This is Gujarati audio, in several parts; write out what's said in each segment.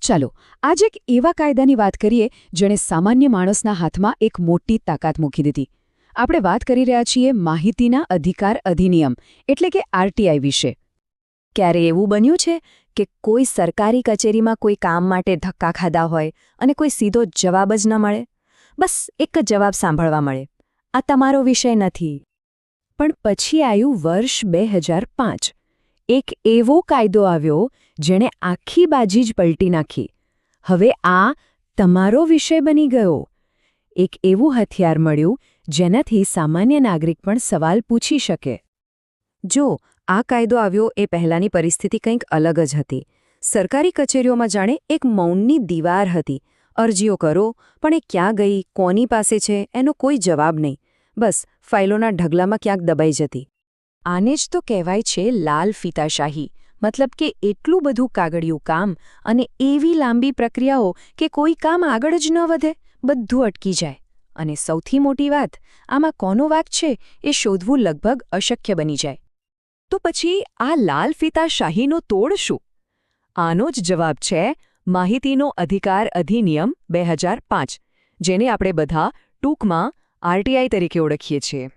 ચાલો આજ એક એવા કાયદાની વાત કરીએ જેણે સામાન્ય માણસના હાથમાં એક મોટી તાકાત મૂકી દીધી. આપણે વાત કરી રહ્યા છીએ માહિતીના અધિકાર અધિનિયમ એટલે કે આરટીઆઈ વિશે. ક્યારે એવું બન્યું છે કે કોઈ સરકારી કચેરીમાં કોઈ કામ માટે ધક્કા ખાધા હોય અને કોઈ સીધો જવાબ જ ન મળે? બસ એક જ જવાબ સાંભળવા મળે, આ તમારો વિષય નથી. પણ પછી આવ્યું વર્ષ 2005. એક એવો કાયદો આવ્યો જેણે આખી બાજી જ પલટી નાખી. હવે આ તમારો વિષય બની ગયો. એક એવું હથિયાર મળ્યું જેનાથી સામાન્ય નાગરિક પણ સવાલ પૂછી શકે. જો આ કાયદો આવ્યો એ પહેલાંની પરિસ્થિતિ કંઈક અલગ જ હતી. સરકારી કચેરીઓમાં જાણે એક મૌનની દીવાર હતી. અરજીઓ કરો પણ એ ક્યાં ગઈ, કોની પાસે છે એનો કોઈ જવાબ નહીં. બસ ફાઇલોના ઢગલામાં ક્યાંક દબાઈ જતી. આને જ તો કહેવાય છે લાલ ફીતાશાહી. મતલબ કે એટલું બધું કાગળિયું કામ અને એવી લાંબી પ્રક્રિયાઓ કે કોઈ કામ આગળ જ ન વધે, બધું અટકી જાય. અને સૌથી મોટી વાત, આમાં કોનો વાંક છે એ શોધવું લગભગ અશક્ય બની જાય. તો પછી આ લાલ ફીતાશાહીનો તોડ શું? આનો જ જવાબ છે માહિતીનો અધિકાર અધિનિયમ 2005, જેને આપણે બધા ટૂંકમાં આરટીઆઈ તરીકે ઓળખીએ છીએ.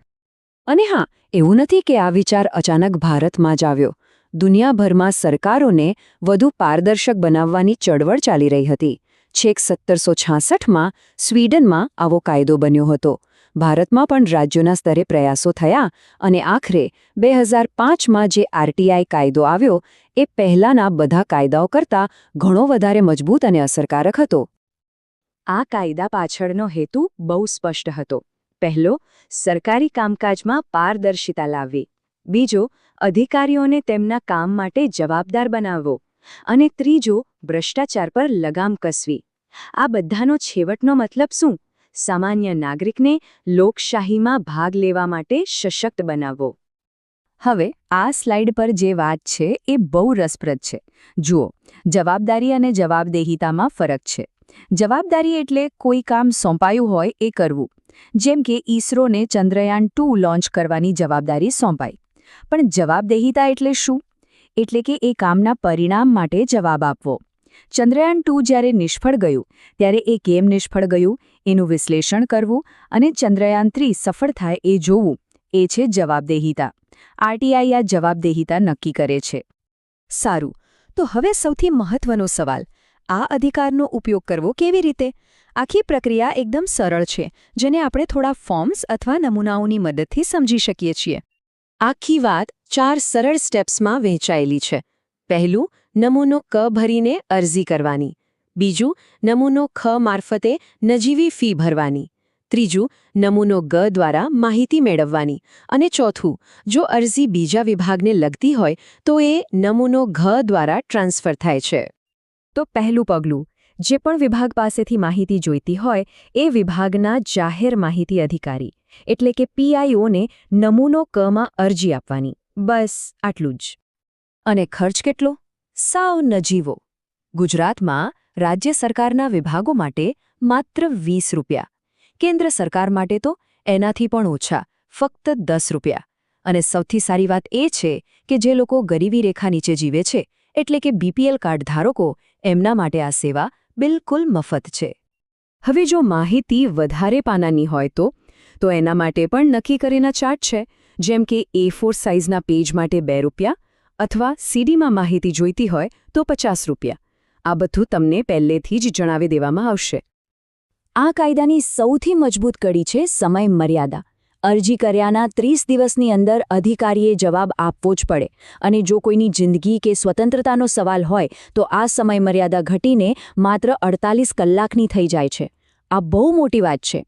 અને હા, એવું નથી કે આ વિચાર અચાનક ભારતમાં જ આવ્યો. દુનિયાભરમાં સરકારોને વધુ પારદર્શક બનાવવાની ચળવળ ચાલી રહી હતી. છેક 1766માં સ્વીડનમાં આવો કાયદો બન્યો હતો. ભારતમાં પણ રાજ્યોના સ્તરે પ્રયાસો થયા અને આખરે 2005માં જે આરટીઆઈ કાયદો આવ્યો એ પહેલાંના બધા કાયદાઓ કરતાં ઘણો વધારે મજબૂત અને અસરકારક હતો. આ કાયદા પાછળનો હેતુ બહુ સ્પષ્ટ હતો. પહેલો, સરકારી કામકાજમાં પારદર્શિતા લાવવી. બીજો, અધિકારીઓને તેમના કામ માટે જવાબદાર બનાવવો. અને ત્રીજો, ભ્રષ્ટાચાર પર લગામ કસવી. આ બધાનો છેવટનો મતલબ શું? સામાન્ય નાગરિકને લોકશાહીમાં ભાગ લેવા માટે સશક્ત બનાવવો. હવે આ સ્લાઇડ પર જે વાત છે એ બહુ રસપ્રદ છે. જુઓ, જવાબદારી અને જવાબદેહિતામાં ફરક છે. જવાબદારી એટલે કોઈ કામ સોંપાયું હોય એ કરવું. જેમ કે ઈસરોને ચંદ્રયાન-2 લોન્ચ કરવાની જવાબદારી સોંપાઈ. પણ જવાબદેહિતા એટલે શું? એટલે કે એ કામના પરિણામ માટે જવાબ આપવો. ચંદ્રયાન-2 જ્યારે નિષ્ફળ ગયું ત્યારે એ કેમ નિષ્ફળ ગયું એનું વિશ્લેષણ કરવું અને ચંદ્રયાન-3 સફળ થાય એ જોવું, એ છે જવાબદેહિતા. આરટીઆઈ આ જવાબદેહિતા નક્કી કરે છે. સારું, તો હવે સૌથી મહત્વનો સવાલ, આ અધિકારનો ઉપયોગ કરવો કેવી રીતે? આખી પ્રક્રિયા એકદમ સરળ છે, જેને આપણે થોડા ફોર્મ્સ અથવા નમૂનાઓની મદદથી સમજી શકીએ છીએ. આખી વાત 4 સરળ સ્ટેપ્સમાં વહેંચાયેલી છે. પહેલું, નમૂનો ક ભરીને અરજી કરવાની. બીજું, નમૂનો ખ મારફતે નજીવી ફી ભરવાની. ત્રીજું, નમૂનો ગ દ્વારા માહિતી મેળવવાની. અને ચોથું, જો અરજી બીજા વિભાગને લગતી હોય તો એ નમૂનો ઘ દ્વારા ટ્રાન્સફર થાય છે. તો પહેલું પગલું, જે પણ વિભાગ પાસેથી માહિતી જોઈતી હોય એ વિભાગના જાહેર માહિતી અધિકારી એટલે કે પીઆઈઓને નમૂનો કમાં અરજી આપવાની. બસ આટલું જ. અને ખર્ચ કેટલો? સાવ નજીવો. ગુજરાતમાં રાજ્ય સરકારના વિભાગો માટે માત્ર 20 રૂપિયા. કેન્દ્ર સરકાર માટે તો એનાથી પણ ઓછા, ફક્ત 10 રૂપિયા. અને સૌથી સારી વાત એ છે કે જે લોકો ગરીબી રેખા નીચે જીવે છે એટલે કે બીપીએલ કાર્ડ ધારકો, એમના માટે આ સેવા બિલકુલ મફત છે. હવે જો માહિતી વધારે પાનાની હોય તો એના માટે પણ નક્કી કરેલા ચાર્ટ છે. જેમ કે A4 સાઇઝના પેજ માટે 2 રૂપિયા અથવા સીડીમાં માહિતી જોઈતી હોય તો 50 રૂપિયા. આ બધું તમને પહેલેથી જ જણાવી દેવામાં આવશે. આ કાયદાની સૌથી મજબૂત કડી છે સમય મર્યાદા. અરજી કર્યાના 30 દિવસની અંદર અધિકારીએ જવાબ આપવો જ પડે. અને જો કોઈની જિંદગી કે સ્વતંત્રતાનો સવાલ હોય તો આ સમય મર્યાદા ઘટીને માત્ર 48 કલાકની થઈ જાય છે. આ બહુ મોટી વાત છે.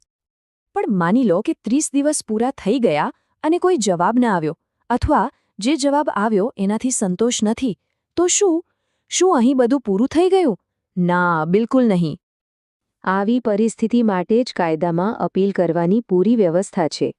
પણ માની લો કે 30 દિવસ પૂરા થઈ ગયા અને કોઈ જવાબ ન આવ્યો, અથવા જે જવાબ આવ્યો એનાથી સંતોષ નથી, તો શું અહીં બધું પૂરું થઈ ગયું? ના, બિલકુલ નહીં. આવી પરિસ્થિતિ માટે જ કાયદામાં અપીલ કરવાની પૂરી વ્યવસ્થા છે.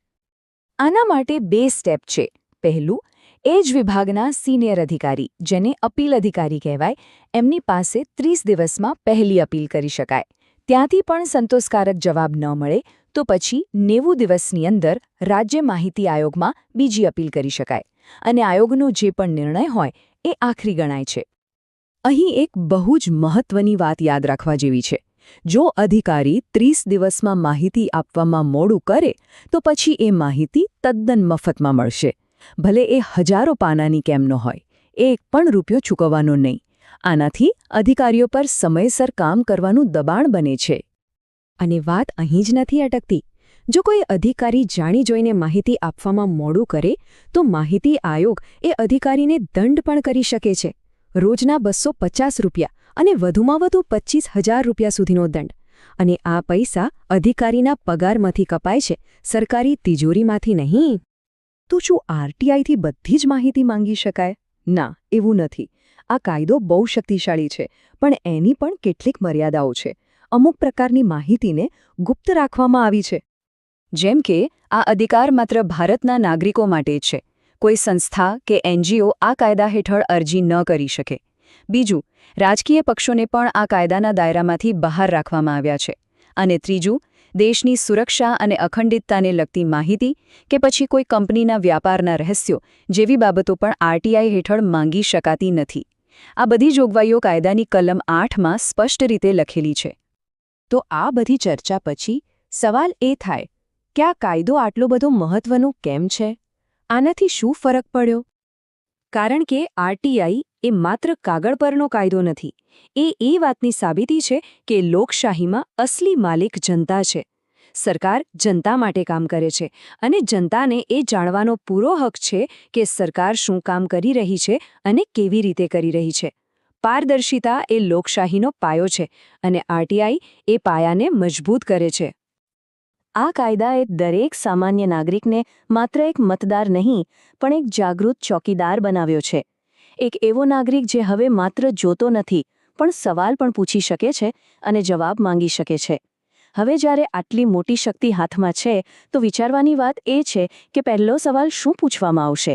આના માટે 2 સ્ટેપ છે. પહેલું, એ જ વિભાગના સિનિયર અધિકારી, જેને અપીલ અધિકારી કહેવાય, એમની પાસે 30 દિવસમાં પહેલી અપીલ કરી શકાય. ત્યાંથી પણ સંતોષકારક જવાબ ન મળે તો પછી 90 દિવસની અંદર રાજ્ય માહિતી આયોગમાં બીજી અપીલ કરી શકાય. અને આયોગનો જે પણ નિર્ણય હોય એ આખરી ગણાય છે. અહીં એક બહુ જ મહત્વની વાત યાદ રાખવા જેવી છે. જો અધિકારી 30 દિવસમાં માહિતી આપવામાં મોડું કરે તો પછી એ માહિતી તદ્દન મફતમાં મળશે. ભલે એ હજારો પાનાની કેમ ન હોય, એક પણ રૂપિયો ચૂકવવાનો નહીં. આનાથી અધિકારીઓ પર સમયસર કામ કરવાનું દબાણ બને છે. અને વાત અહીં જ નથી અટકતી. જો કોઈ અધિકારી જાણી જોઈને માહિતી આપવામાં મોડું કરે તો માહિતી આયોગ એ અધિકારીને દંડ પણ કરી શકે છે. રોજના 250 રૂપિયા અને વધુમાં વધુ 25,000 રૂપિયા સુધીનો દંડ. અને આ પૈસા અધિકારીના પગારમાંથી કપાય છે, સરકારી તિજોરીમાંથી નહીં. તો શું આરટીઆઈથી બધી જ માહિતી માંગી શકાય? ના, એવું નથી. આ કાયદો બહુ શક્તિશાળી છે, પણ એની પણ કેટલીક મર્યાદાઓ છે. અમુક પ્રકારની માહિતીને ગુપ્ત રાખવામાં આવી છે. જેમ કે આ અધિકાર માત્ર ભારતના નાગરિકો માટે જ છે. કોઈ સંસ્થા કે એનજીઓ આ કાયદા હેઠળ અરજી ન કરી શકે. બીજું, રાજકીય પક્ષોને પણ આ કાયદાના દાયરામાંથી બહાર રાખવામાં આવ્યા છે. અને ત્રીજું, દેશની સુરક્ષા અને અખંડિતતાને લગતી માહિતી કે પછી કોઈ કંપનીના વ્યાપારના રહસ્યો જેવી બાબતો પણ આરટીઆઈ હેઠળ માંગી શકાતી નથી. આ બધી જોગવાઈઓ કાયદાની કલમ 8માં સ્પષ્ટ રીતે લખેલી છે. તો આ બધી ચર્ચા પછી સવાલ એ થાય કે આ કાયદો આટલો બધો મહત્વનો કેમ છે? આનાથી શું ફરક પડ્યો? કારણ કે આરટીઆઈ એ માત્ર કાગળ પરનો કાયદો નથી. એ વાતની સાબિતી છે કે લોકશાહીમાં અસલી માલિક જનતા છે. સરકાર જનતા માટે કામ કરે છે અને જનતાને એ જાણવાનો પૂરો હક છે કે સરકાર શું કામ કરી રહી છે અને કેવી રીતે કરી રહી છે. પારદર્શિતા એ લોકશાહીનો પાયો છે અને આરટીઆઈ એ પાયાને મજબૂત કરે છે. આ કાયદાએ દરેક સામાન્ય નાગરિકને માત્ર એક મતદાર નહીં પણ એક જાગૃત ચોકીદાર બનાવ્યો છે. એક એવો નાગરિક જે હવે માત્ર જોતો નથી પણ સવાલ પણ પૂછી શકે છે અને જવાબ માંગી શકે છે. હવે જ્યારે આટલી મોટી શક્તિ હાથમાં છે તો વિચારવાની વાત એ છે કે પહેલો સવાલ શું પૂછવામાં આવશે?